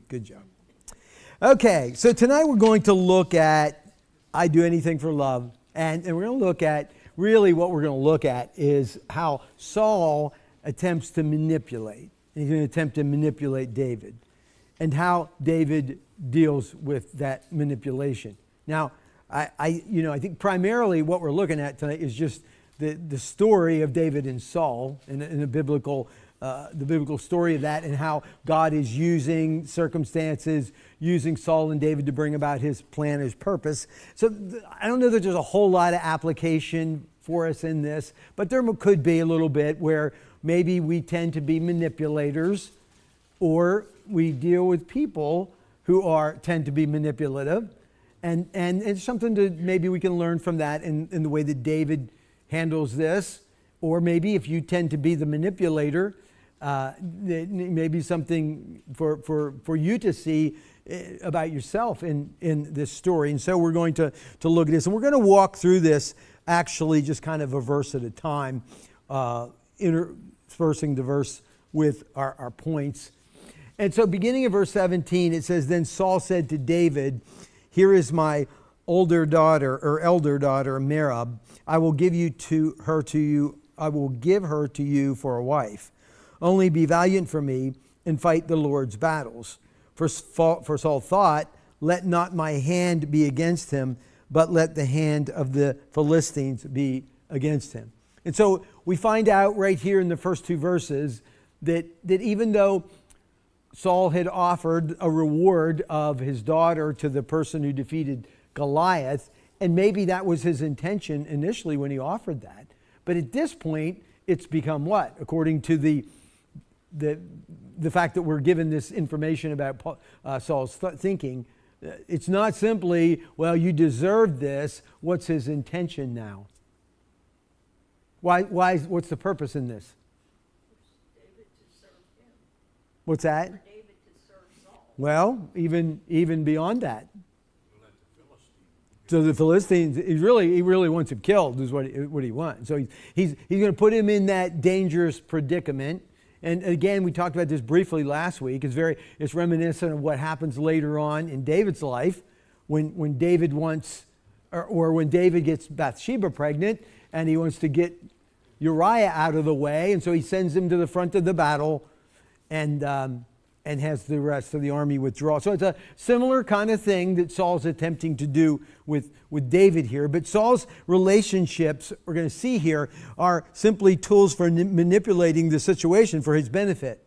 Good job. Okay, so tonight we're going to look at I Do Anything for Love. And we're going to look at, really what we're going to look at is how Saul attempts to manipulate. And he's going to attempt to manipulate David. And how David deals with that manipulation. Now, I think primarily what we're looking at tonight is just the story of David and Saul and the biblical story of that, and how God is using circumstances, using Saul and David to bring about his plan, his purpose. So I don't know that there's a whole lot of application for us in this, but there could be a little bit where maybe we tend to be manipulators, or we deal with people who tend to be manipulative. And it's something to maybe we can learn from that in the way that David handles this. Or maybe if you tend to be the manipulator, maybe something for you to see about yourself in this story. And so we're going to look at this. And we're going to walk through this actually just kind of a verse at a time, interspersing the verse with our points. And so beginning of verse 17, it says, "Then Saul said to David, 'Here is my elder daughter Merab. I will give her to you for a wife. Only be valiant for me and fight the Lord's battles.' For Saul thought, 'Let not my hand be against him, but let the hand of the Philistines be against him.'" And so we find out right here in the first two verses that even though Saul had offered a reward of his daughter to the person who defeated Goliath, and maybe that was his intention initially when he offered that. But at this point, it's become what? According to the fact that we're given this information about Saul's thinking, it's not simply, well, you deserve this. What's his intention now? What's the purpose in this? David to serve him. What's that? For David to serve Saul. Well, even beyond that. So the Philistines, he really wants him killed, is what he wants. So he's going to put him in that dangerous predicament. And again, we talked about this briefly last week. It's reminiscent of what happens later on in David's life when David wants, or when David gets Bathsheba pregnant and he wants to get Uriah out of the way, and so he sends him to the front of the battle and has the rest of the army withdraw. So it's a similar kind of thing that Saul's attempting to do with David here. But Saul's relationships, we're going to see here, are simply tools for manipulating the situation for his benefit.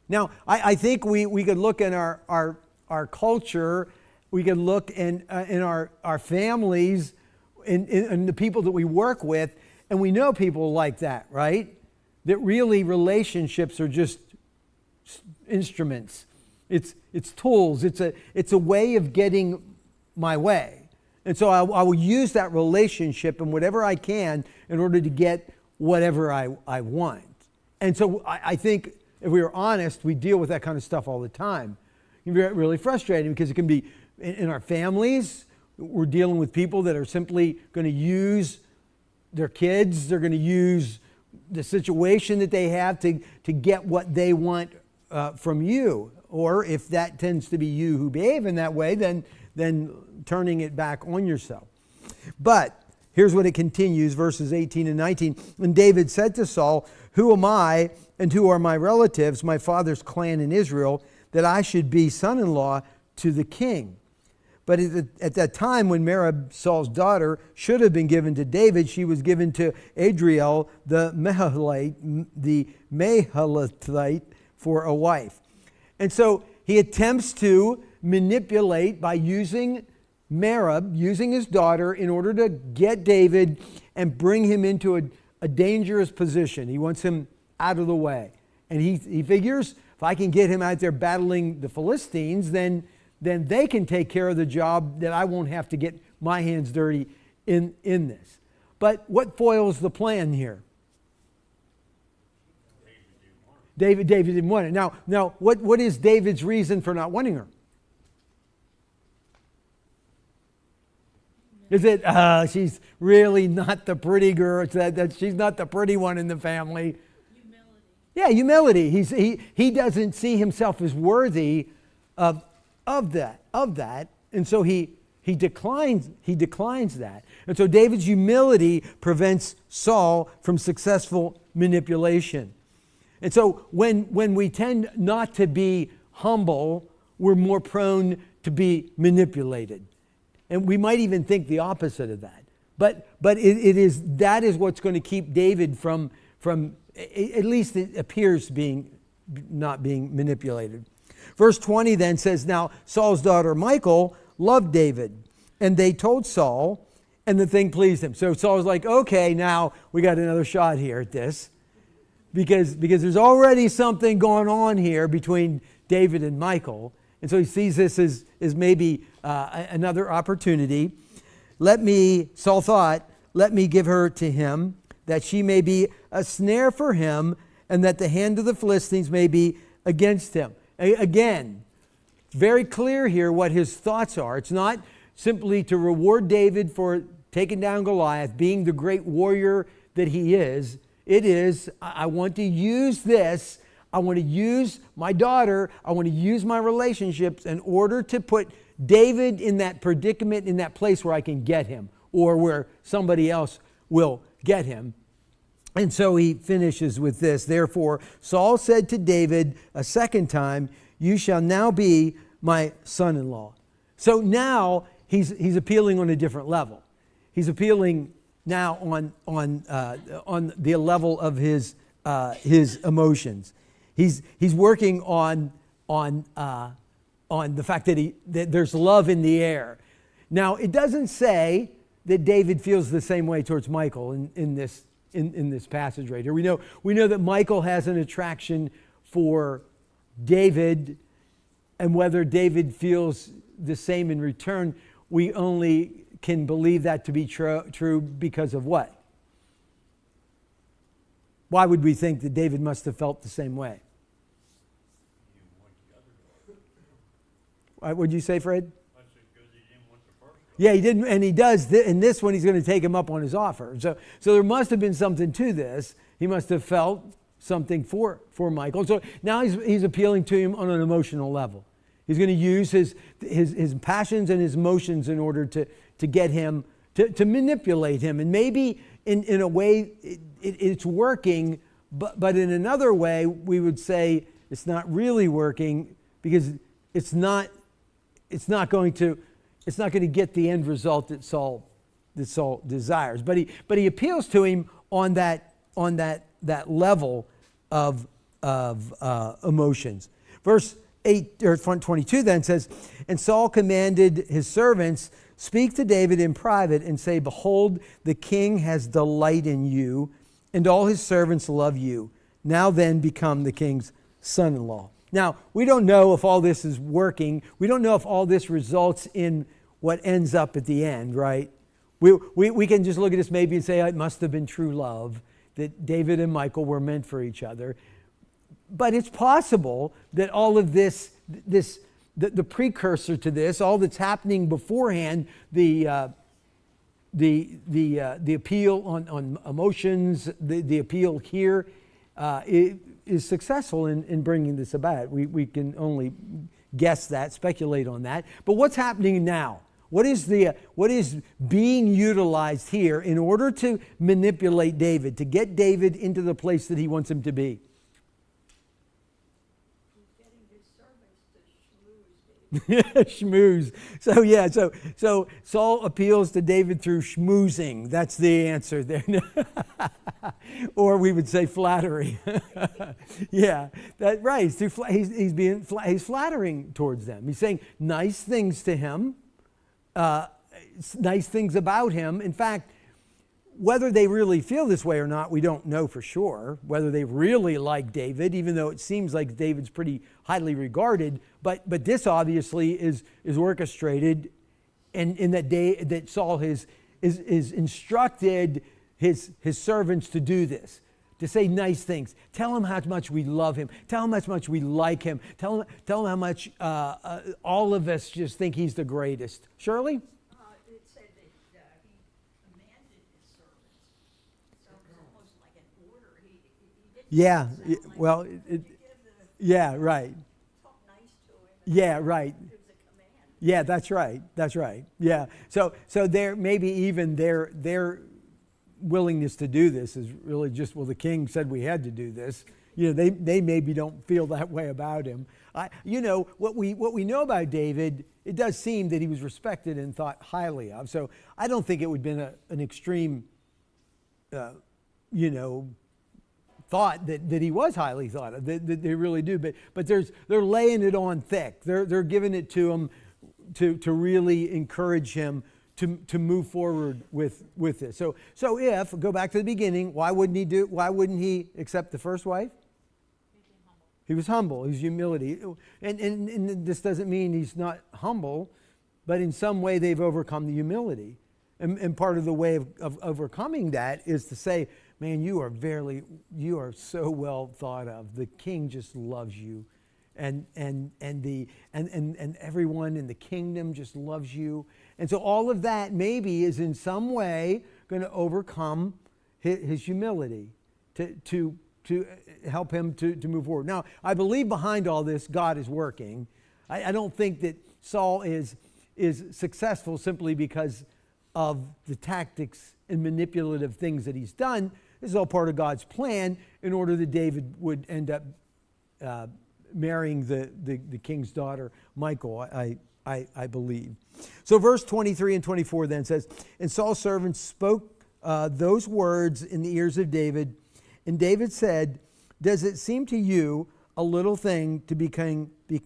Now, I think we could look in our culture, we could look in our families, in the people that we work with, and we know people like that, right? That really relationships are just instruments. It's tools. It's a way of getting my way. And so I will use that relationship and whatever I can in order to get whatever I want. And so I think if we are honest, we deal with that kind of stuff all the time. It can be really frustrating because it can be in our families. We're dealing with people that are simply going to use their kids. They're going to use the situation that they have to get what they want from you. Or if that tends to be you who behave in that way, then turning it back on yourself. But here's what it continues, verses 18 and 19. "And David said to Saul, 'Who am I and who are my relatives, my father's clan in Israel, that I should be son-in-law to the king?' But at that time when Merab, Saul's daughter, should have been given to David, she was given to Adriel the Mahalathite for a wife." And so he attempts to manipulate by using Merab, using his daughter, in order to get David and bring him into a dangerous position. He wants him out of the way. And he figures, if I can get him out there battling the Philistines, then they can take care of the job, that I won't have to get my hands dirty in this. But what foils the plan here? David didn't want it. Now, what is David's reason for not wanting her? Is it, she's really not the pretty girl, that she's not the pretty one in the family? Humility. Yeah, humility. He doesn't see himself as worthy of that. And so he declines that. And so David's humility prevents Saul from successful manipulation. And so when we tend not to be humble, we're more prone to be manipulated. And we might even think the opposite of that. But that is what's going to keep David from at least it appears not being manipulated. Verse 20 then says, now Saul's daughter Michal loved David, and they told Saul, and the thing pleased him. So Saul was like, okay, now we got another shot here at this, because there's already something going on here between David and Michal. And so he sees this as maybe another opportunity. Saul thought, let me give her to him, that she may be a snare for him, and that the hand of the Philistines may be against him. Again, very clear here what his thoughts are. It's not simply to reward David for taking down Goliath, being the great warrior that he is. It is, I want to use this. I want to use my daughter. I want to use my relationships in order to put David in that predicament, in that place where I can get him, or where somebody else will get him. And so he finishes with this. Therefore, Saul said to David a second time, you shall now be my son-in-law. So now he's appealing on a different level. He's appealing now on the level of his emotions. He's working on the fact that there's love in the air. Now, it doesn't say that David feels the same way towards Michal in this passage right here. We know that Michal has an attraction for David, and whether David feels the same in return, we only can believe that to be true because of what? Why would we think that David must have felt the same way? What would you say, Fred? I said because he didn't want the first one. Yeah, he didn't, and he does. In this one, he's going to take him up on his offer. So there must have been something to this. He must have felt something for Michal. So now he's appealing to him on an emotional level. He's going to use his passions and his emotions in order to get him, to manipulate him. And maybe in a way it's working, but in another way we would say it's not really working, because it's not going to get the end result that Saul desires. But he appeals to him on that level of emotions. Verse 8 or 22 then says, and Saul commanded his servants, speak to David in private and say, behold, the king has delight in you, and all his servants love you. Now then become the king's son-in-law. Now, we don't know if all this is working. We don't know if all this results in what ends up at the end, right? We can just look at this maybe and say, oh, it must have been true love, that David and Michal were meant for each other. But it's possible that all of the precursor to this, all that's happening beforehand, the appeal on emotions, the appeal here, is successful in bringing this about. We can only guess that, speculate on that. But what's happening now? What is being utilized here in order to manipulate David, to get David into the place that he wants him to be? Getting his servants to schmooze David. Schmooze. So Saul appeals to David through schmoozing. That's the answer there. Or we would say flattery. Yeah, that's right. He's flattering towards them. He's saying nice things to him, nice things about him. In fact, whether they really feel this way or not, we don't know for sure. Whether they really like David, even though it seems like David's pretty highly regarded, but this obviously is orchestrated, and in that Saul is instructed his servants to do this, to say nice things. Tell him how much we love him. Tell him how much we like him. Tell him how much all of us just think he's the greatest. Shirley? It said that he commanded his servants. So it was almost like an order. He didn't Yeah. sound like Well, he wanted to give yeah, right. talk nice to him Yeah, right. It was a command. Yeah, that's right. That's right. Yeah. So there maybe even their willingness to do this is really just, well, the king said we had to do this. You know, they maybe don't feel that way about him. What we know about David, it does seem that he was respected and thought highly of. So I don't think it would have been an extreme, thought that he was highly thought of. They really do. But they're laying it on thick. They're giving it to him to really encourage him to move forward with this. So if go back to the beginning, why wouldn't he accept the first wife? He was humble. He was humility. And this doesn't mean he's not humble, but in some way they've overcome the humility. And part of the way of overcoming that is to say, man, you are so well thought of. The king just loves you. And everyone in the kingdom just loves you. And so all of that maybe is in some way going to overcome his humility to help him to move forward. Now, I believe behind all this, God is working. I don't think that Saul is successful simply because of the tactics and manipulative things that he's done. This is all part of God's plan in order that David would end up marrying the king's daughter, Michal, I believe. So verse 23 and 24 then says, and Saul's servants spoke those words in the ears of David, and David said, does it seem to you a little thing to become the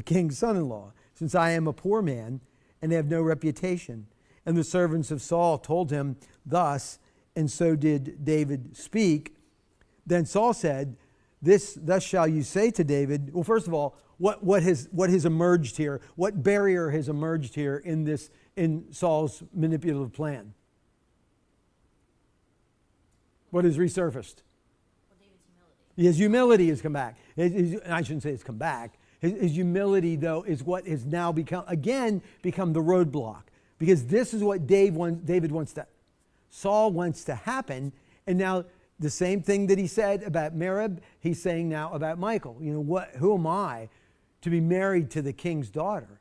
king's son-in-law, since I am a poor man and have no reputation? And the servants of Saul told him thus, and so did David speak. Then Saul said, thus shall you say to David. Well, first of all, what has emerged here? What barrier has emerged here in Saul's manipulative plan? What has resurfaced? Well, David's humility. His humility has come back. I shouldn't say it's come back. His humility, though, is what has now become the roadblock. Because this is what Saul wants to happen. And now the same thing that he said about Merab, he's saying now about Michal. Who am I to be married to the king's daughter?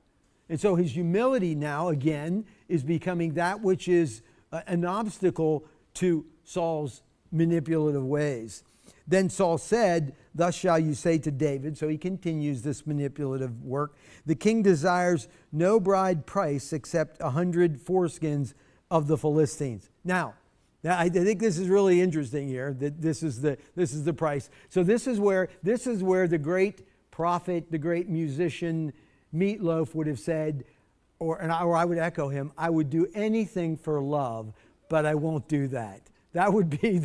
And so his humility now, again, is becoming that which is an obstacle to Saul's manipulative ways. Then Saul said, thus shall you say to David. So he continues this manipulative work. The king desires no bride price except 100 foreskins of the Philistines. Now, I think this is really interesting here, that this is the price. So this is where the great prophet, the great musician Meatloaf would have said, or I would echo him, I would do anything for love, but I won't do that. That would be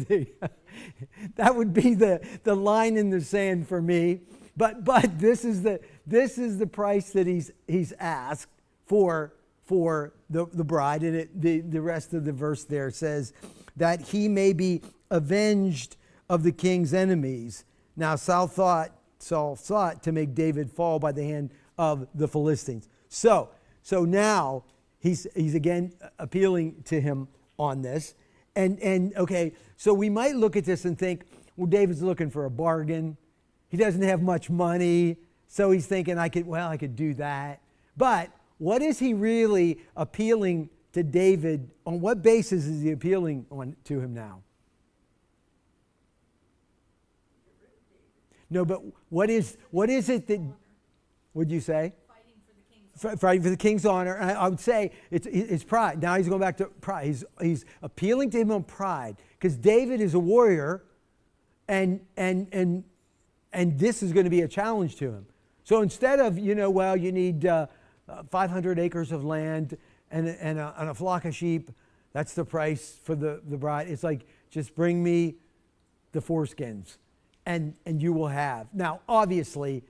the line in the sand for me. But this is the price that he's asked for the bride. And the rest of the verse there says that he may be avenged of the king's enemies. Now Saul sought to make David fall by the hand of the Philistines. So now he's again appealing to him on this. And okay, so we might look at this and think, well, David's looking for a bargain. He doesn't have much money, so he's thinking, I could do that. But what is he really appealing to David? On what basis is he appealing to him now? No, but what is it that? What'd you say? Fighting for the king's honor. And I would say it's pride. Now he's going back to pride. He's appealing to him on pride because David is a warrior, and this is going to be a challenge to him. So instead of you need 500 acres of land and a flock of sheep, that's the price for the bride. It's like, just bring me the foreskins, and you will have. Now obviously,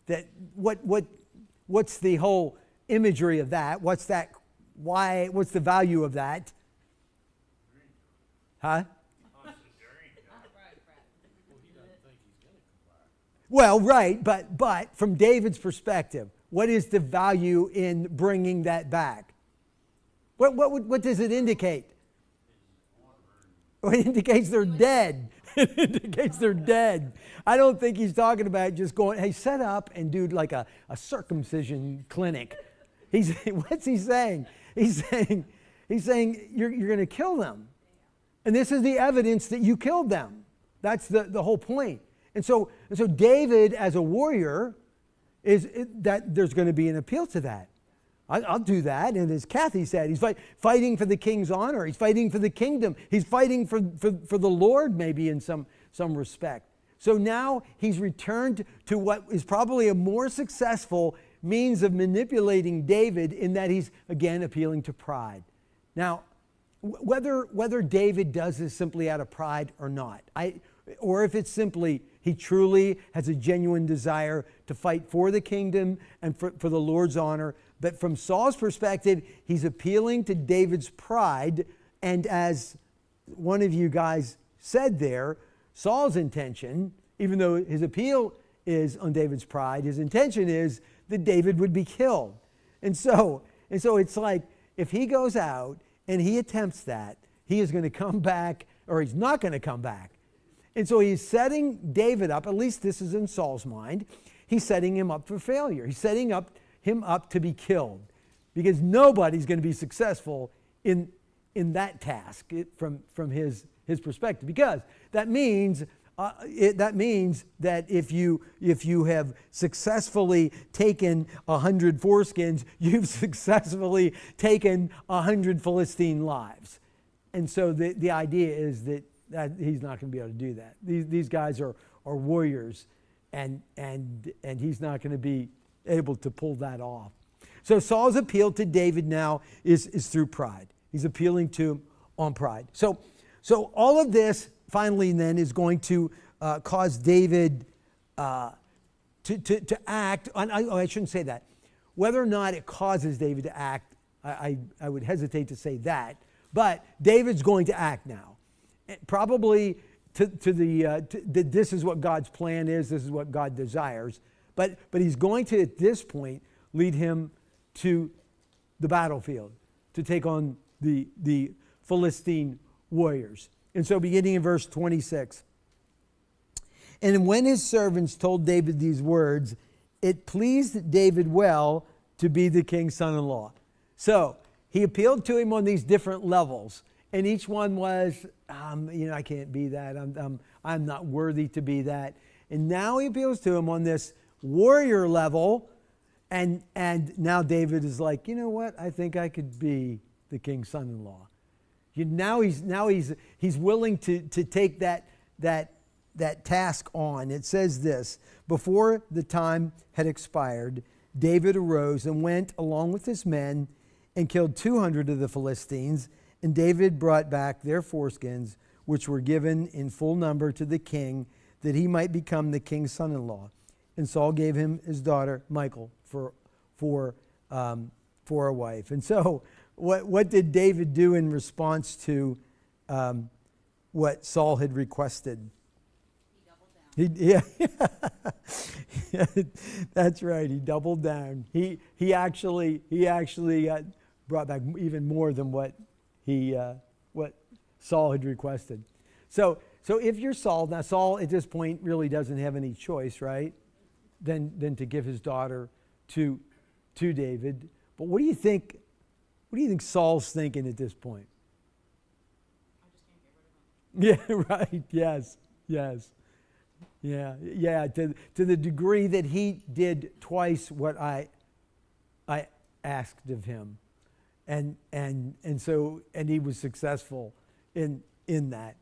that what's the whole imagery of that? What's that? Why? What's the value of that? Huh? Well, right, but from David's perspective, what is the value in bringing that back? What does it indicate? Well, it indicates they're dead. It indicates they're dead. I don't think he's talking about just going, hey, set up and do like a circumcision clinic. What's he saying? He's saying you're going to kill them. And this is the evidence that you killed them. That's the whole point. And so David, as a warrior, that there's going to be an appeal to that. I'll do that. And as Kathy said, he's fighting for the king's honor. He's fighting for the kingdom. He's fighting for the Lord, maybe in some respect. So now he's returned to what is probably a more successful means of manipulating David, in that he's, again, appealing to pride. Now, whether David does this simply out of pride or not, or if it's simply he truly has a genuine desire to fight for the kingdom and for the Lord's honor. But from Saul's perspective, he's appealing to David's pride. And as one of you guys said there, Saul's intention, even though his appeal is on David's pride, his intention is that David would be killed. And so it's like, if he goes out and he attempts that, he is going to come back, or he's not going to come back. And so he's setting David up, at least this is in Saul's mind, he's setting him up for failure. He's setting him up to be killed, because nobody's going to be successful in that task from his perspective, because that means that if you have successfully taken 100 foreskins, you've successfully taken 100 Philistine lives. And so the idea is that he's not going to be able to do that. These guys are warriors, and he's not going to be able to pull that off. So Saul's appeal to David now is through pride. He's appealing to him on pride. So all of this finally then is going to cause David to act. I shouldn't say that. Whether or not it causes David to act, I would hesitate to say that. But David's going to act now. Probably this is what God's plan is. This is what God desires. But he's going to, at this point, lead him to the battlefield to take on the Philistine warriors. And so beginning in verse 26. And when his servants told David these words, it pleased David well to be the king's son-in-law. So he appealed to him on these different levels. And each one was, I can't be that. I'm not worthy to be that. And now he appeals to him on this warrior level. And now David is like, you know what? I think I could be the king's son-in-law. Now he's willing to take that task on. It says this: before the time had expired, David arose and went along with his men and killed 200 of the Philistines. And David brought back their foreskins, which were given in full number to the king, that he might become the king's son-in-law. And Saul gave him his daughter Michal for a wife. And so, what did David do in response to what Saul had requested? He doubled down. Yeah, that's right. He doubled down. He actually brought back even more than what Saul had requested. So if you're Saul, now Saul at this point really doesn't have any choice, right, than to give his daughter to David. But what do you think? What do you think Saul's thinking at this point? I just can't get rid of him. Yeah, right. Yes. Yeah. To the degree that he did twice what I asked of him, and so he was successful in that.